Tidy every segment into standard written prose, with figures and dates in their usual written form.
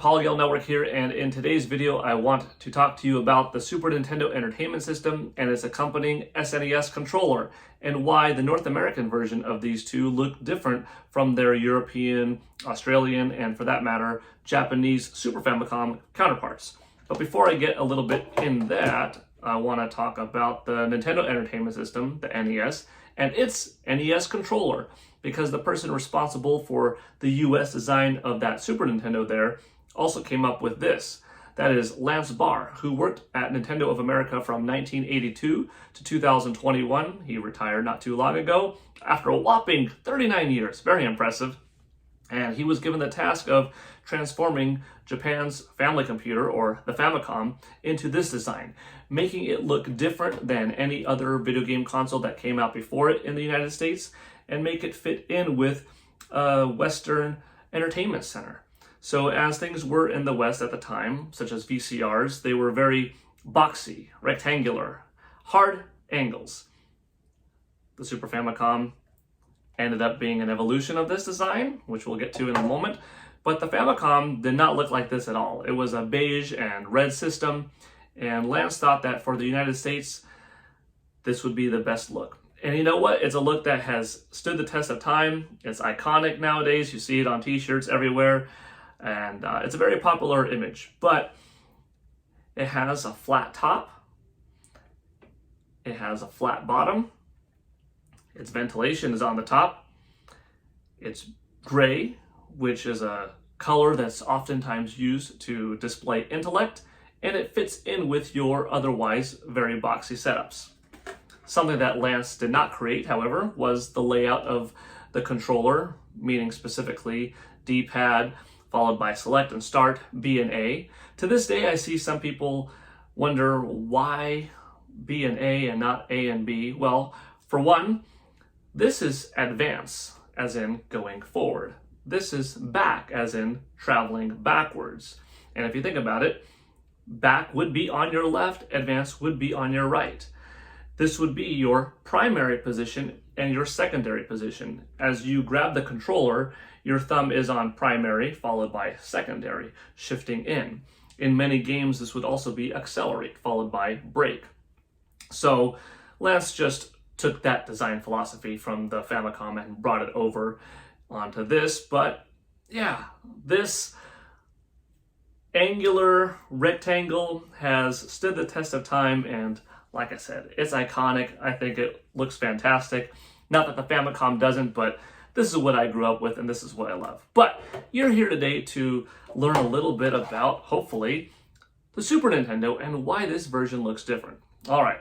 Gale Network here, and in today's video I want to talk to you about the Super Nintendo Entertainment System and its accompanying SNES controller, and why the North American version of these two look different from their European, Australian, and for that matter, Japanese Super Famicom counterparts. But before I get a little bit in that, I want to talk about the Nintendo Entertainment System, the NES, and its NES controller, because the person responsible for the US design of that Super Nintendo there also came up with this. That is Lance Barr, who worked at Nintendo of America from 1982 to 2021. He retired not too long ago after a whopping 39 years. Very impressive. And he was given the task of transforming Japan's family computer, or the Famicom, into this design, making it look different than any other video game console that came out before it in the United States, and make it fit in with a Western entertainment center. So as things were in the West at the time, such as VCRs, they were very boxy, rectangular, hard angles. The Super Famicom ended up being an evolution of this design, which we'll get to in a moment. But the Famicom did not look like this at all. It was a beige and red system, and Lance thought that for the United States, this would be the best look. And you know what? It's a look that has stood the test of time. It's iconic nowadays. You see it on t-shirts everywhere, and it's a very popular image. But it has a flat top. It has a flat bottom. Its ventilation is on the top. It's gray, which is a color that's oftentimes used to display intellect, and it fits in with your otherwise very boxy setups. Something that Lance did not create, however, was the layout of the controller, meaning specifically D-pad, followed by select and start, B and A. To this day, I see some people wonder why B and A and not A and B. Well, for one, this is advance, as in going forward. This is back, as in traveling backwards. And if you think about it, back would be on your left, advance would be on your right. This would be your primary position and your secondary position. As you grab the controller, your thumb is on primary, followed by secondary, shifting in. In many games, this would also be accelerate, followed by brake. So Lance just took that design philosophy from the Famicom and brought it over onto this. But yeah, this angular rectangle has stood the test of time, and like I said, it's iconic. I think it looks fantastic. Not that the Famicom doesn't, but this is what I grew up with and this is what I love. But you're here today to learn a little bit about, hopefully, the Super Nintendo and why this version looks different. All right,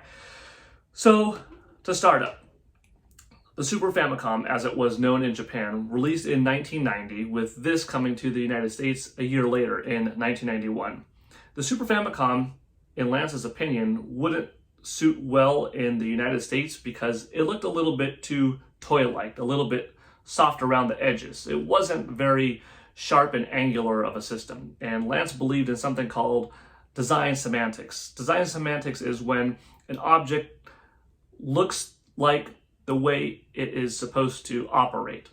so to start up, the Super Famicom, as it was known in Japan, released in 1990, with this coming to the United States a year later in 1991. The Super Famicom, in Lance's opinion, wouldn't suit well in the United States because it looked a little bit too toy-like, a little bit soft around the edges. It wasn't very sharp and angular of a system. And Lance believed in something called design semantics. Design semantics is when an object looks like the way it is supposed to operate.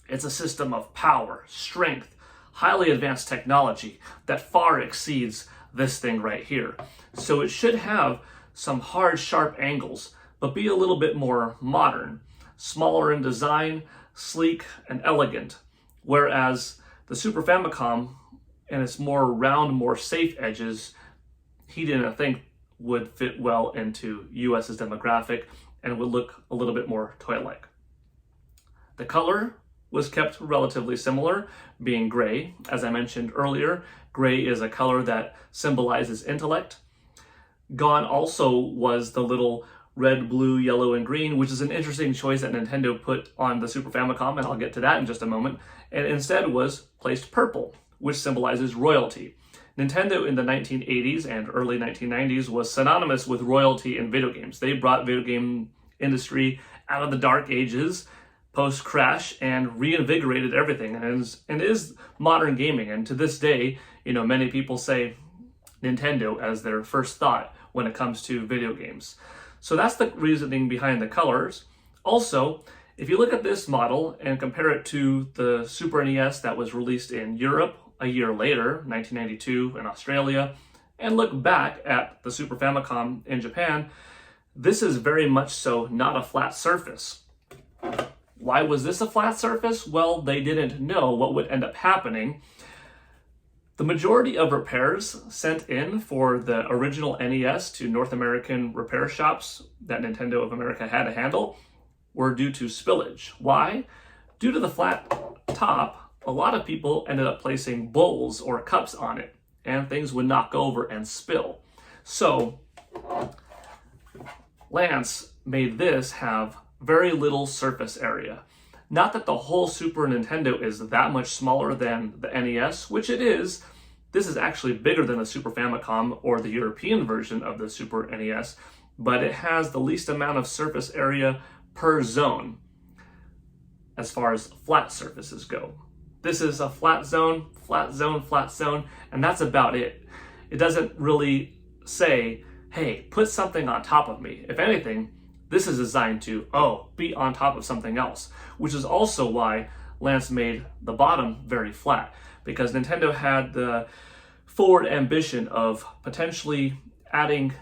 It's a system of power, strength, highly advanced technology that far exceeds this thing right here. So it should have some hard, sharp angles, but be a little bit more modern, smaller in design, sleek and elegant. Whereas the Super Famicom and its more round, more safe edges, he didn't think would fit well into US's demographic and would look a little bit more toy-like. The color was kept relatively similar, being gray. As I mentioned earlier, gray is a color that symbolizes intellect. Gone also was the little red, blue, yellow, and green, which is an interesting choice that Nintendo put on the Super Famicom, and I'll get to that in just a moment, and instead was placed purple, which symbolizes royalty. Nintendo in the 1980s and early 1990s was synonymous with royalty in video games. They brought video game industry out of the dark ages, post-crash, and reinvigorated everything, and is modern gaming. And to this day, many people say Nintendo as their first thought when it comes to video games. So that's the reasoning behind the colors. Also, if you look at this model and compare it to the Super NES that was released in Europe a year later, 1992 in Australia, and look back at the Super Famicom in Japan, this is very much so not a flat surface. Why was this a flat surface? Well, they didn't know what would end up happening. The majority of repairs sent in for the original NES to North American repair shops that Nintendo of America had to handle were due to spillage. Why? Due to the flat top, a lot of people ended up placing bowls or cups on it, and things would knock over and spill. So Lance made this have very little surface area. Not that the whole Super Nintendo is that much smaller than the NES, which it is. This is actually bigger than the Super Famicom or the European version of the Super NES, but it has the least amount of surface area per zone as far as flat surfaces go. This is a flat zone, flat zone, flat zone, and that's about it. It doesn't really say, hey, put something on top of me. If anything, this is designed to, be on top of something else, which is also why Lance made the bottom very flat, because Nintendo had the forward ambition of potentially adding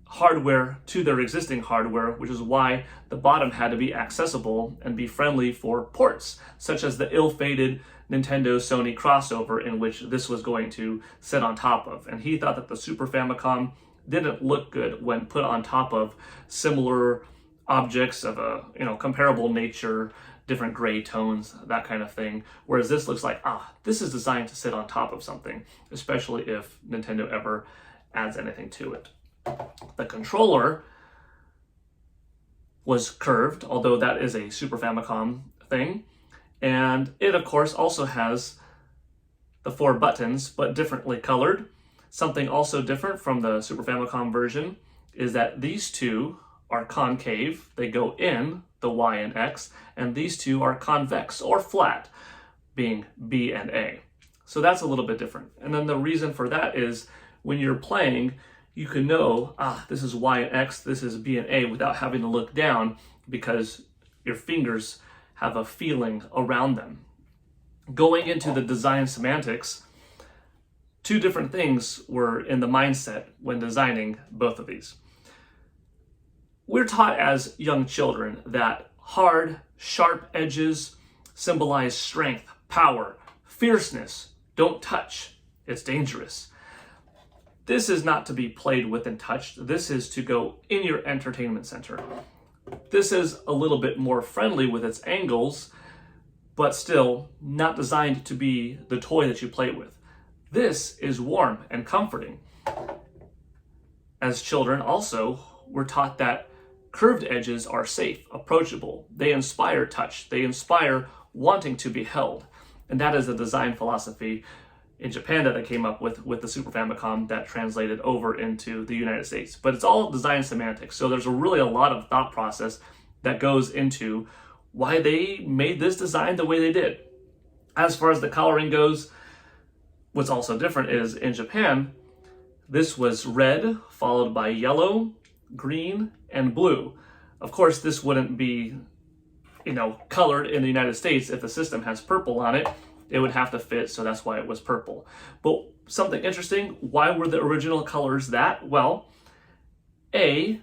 hardware to their existing hardware, which is why the bottom had to be accessible and be friendly for ports, such as the ill-fated Nintendo-Sony crossover in which this was going to sit on top of. And he thought that the Super Famicom didn't look good when put on top of similar objects of a comparable nature, different gray tones, that kind of thing. Whereas this looks like, this is designed to sit on top of something, especially if Nintendo ever adds anything to it. The controller was curved, although that is a Super Famicom thing. And it, of course, also has the 4 buttons, but differently colored. Something also different from the Super Famicom version is that these two are concave. They go in, the Y and X, and these two are convex or flat, being B and A. So that's a little bit different. And then the reason for that is when you're playing, you can know, this is Y and X, this is B and A, without having to look down because your fingers have a feeling around them. Going into the design semantics, 2 different things were in the mindset when designing both of these. We're taught as young children that hard, sharp edges symbolize strength, power, fierceness. Don't touch, it's dangerous. This is not to be played with and touched. This is to go in your entertainment center. This is a little bit more friendly with its angles, but still not designed to be the toy that you play with. This is warm and comforting. As children also, we're taught that curved edges are safe, approachable. They inspire touch. They inspire wanting to be held. And that is a design philosophy in Japan that they came up with the Super Famicom that translated over into the United States. But it's all design semantics. So there's really a lot of thought process that goes into why they made this design the way they did. As far as the coloring goes, what's also different is in Japan, this was red followed by yellow, green, and blue. Of course, this wouldn't be, colored in the United States. If the system has purple on it, it would have to fit, so that's why it was purple. But something interesting, why were the original colors that? Well, A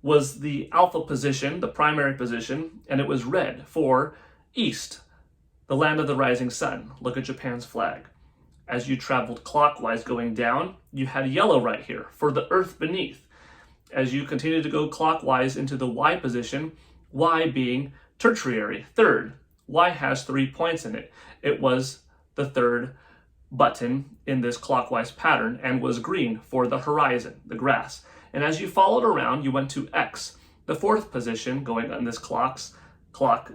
was the alpha position, the primary position, and it was red for east, the land of the rising sun. Look at Japan's flag. As you traveled clockwise going down, you had yellow right here for the earth beneath. As you continue to go clockwise into the Y position, Y being tertiary, third. Y has 3 points in it. It was the third button in this clockwise pattern and was green for the horizon, the grass. And as you followed around, you went to X, the 4th position going on this clock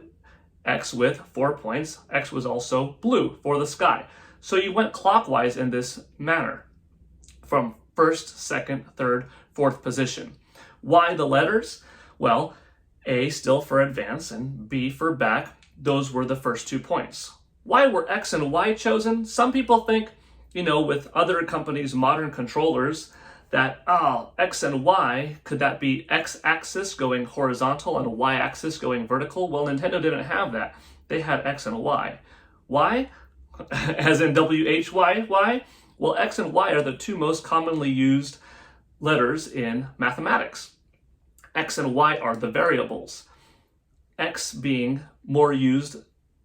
X with 4 points. X was also blue for the sky. So you went clockwise in this manner from 1st, 2nd, 3rd, 4th position. Why the letters? Well, A still for advance and B for back. Those were the first 2 points. Why were X and Y chosen? Some people think, with other companies' modern controllers, that, X and Y, could that be X-axis going horizontal and Y-axis going vertical? Well, Nintendo didn't have that. They had X and Y. Why? as in W-H-Y. Why? Well, X and Y are the two most commonly used letters in mathematics. X and Y are the variables. X being more used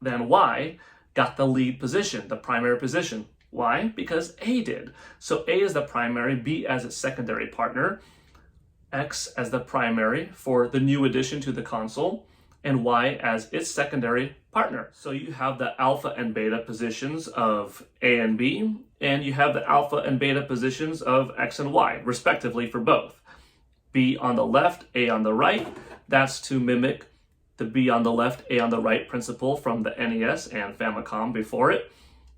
than Y got the lead position, the primary position. Why? Because A did. So A is the primary, B as its secondary partner, X as the primary for the new addition to the console, and Y as its secondary partner. So you have the alpha and beta positions of A and B, and you have the alpha and beta positions of X and Y, respectively, for both. B on the left, A on the right. That's to mimic the B on the left, A on the right principle from the NES and Famicom before it.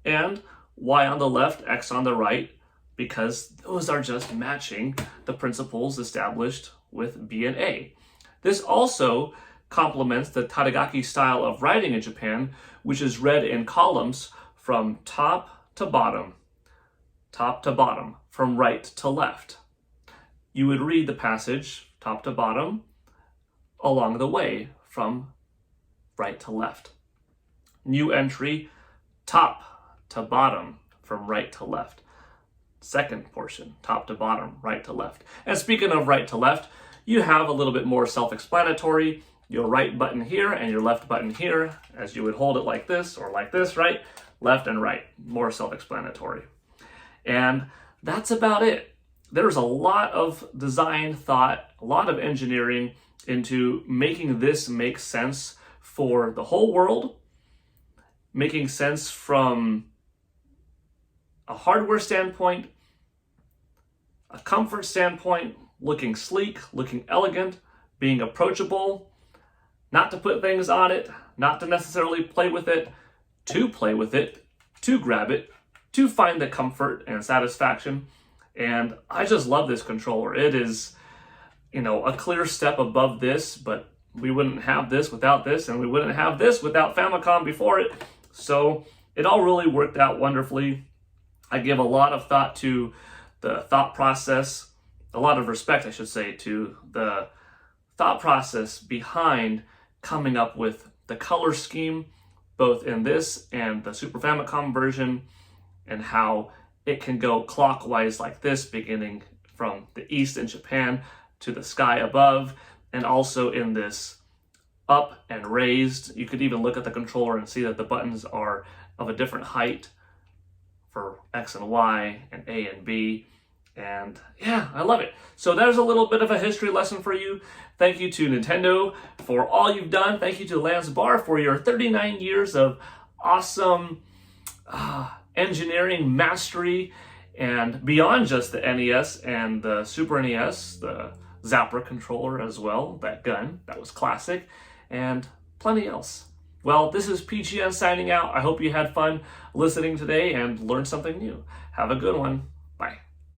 And Y on the left, X on the right, because those are just matching the principles established with B and A. This also complements the Tadagaki style of writing in Japan, which is read in columns from top to bottom, from right to left. You would read the passage top to bottom along the way from right to left. New entry, top to bottom from right to left. Second portion, top to bottom, right to left. And speaking of right to left, you have a little bit more self-explanatory. Your right button here and your left button here, as you would hold it like this or like this, right? Left and right, more self-explanatory. And that's about it. There's a lot of design thought, a lot of engineering into making this make sense for the whole world, making sense from a hardware standpoint, a comfort standpoint, looking sleek, looking elegant, being approachable, not to put things on it, not to necessarily play with it, to play with it, to grab it, to find the comfort and satisfaction. And I just love this controller. It is, a clear step above this, but we wouldn't have this without this, and we wouldn't have this without Famicom before it. So it all really worked out wonderfully. I give a lot of thought to the thought process, a lot of respect, I should say, to the thought process behind coming up with the color scheme, both in this and the Super Famicom version, and how it can go clockwise like this, beginning from the east in Japan to the sky above, and also in this up and raised. You could even look at the controller and see that the buttons are of a different height for X and Y and A and B. And yeah, I love it. So there's a little bit of a history lesson for you. Thank you to Nintendo for all you've done. Thank you to Lance Barr for your 39 years of awesome engineering mastery, and beyond just the NES and the Super NES, the Zapper controller as well, that gun, that was classic, and plenty else. Well, this is PGN signing out. I hope you had fun listening today and learned something new. Have a good one.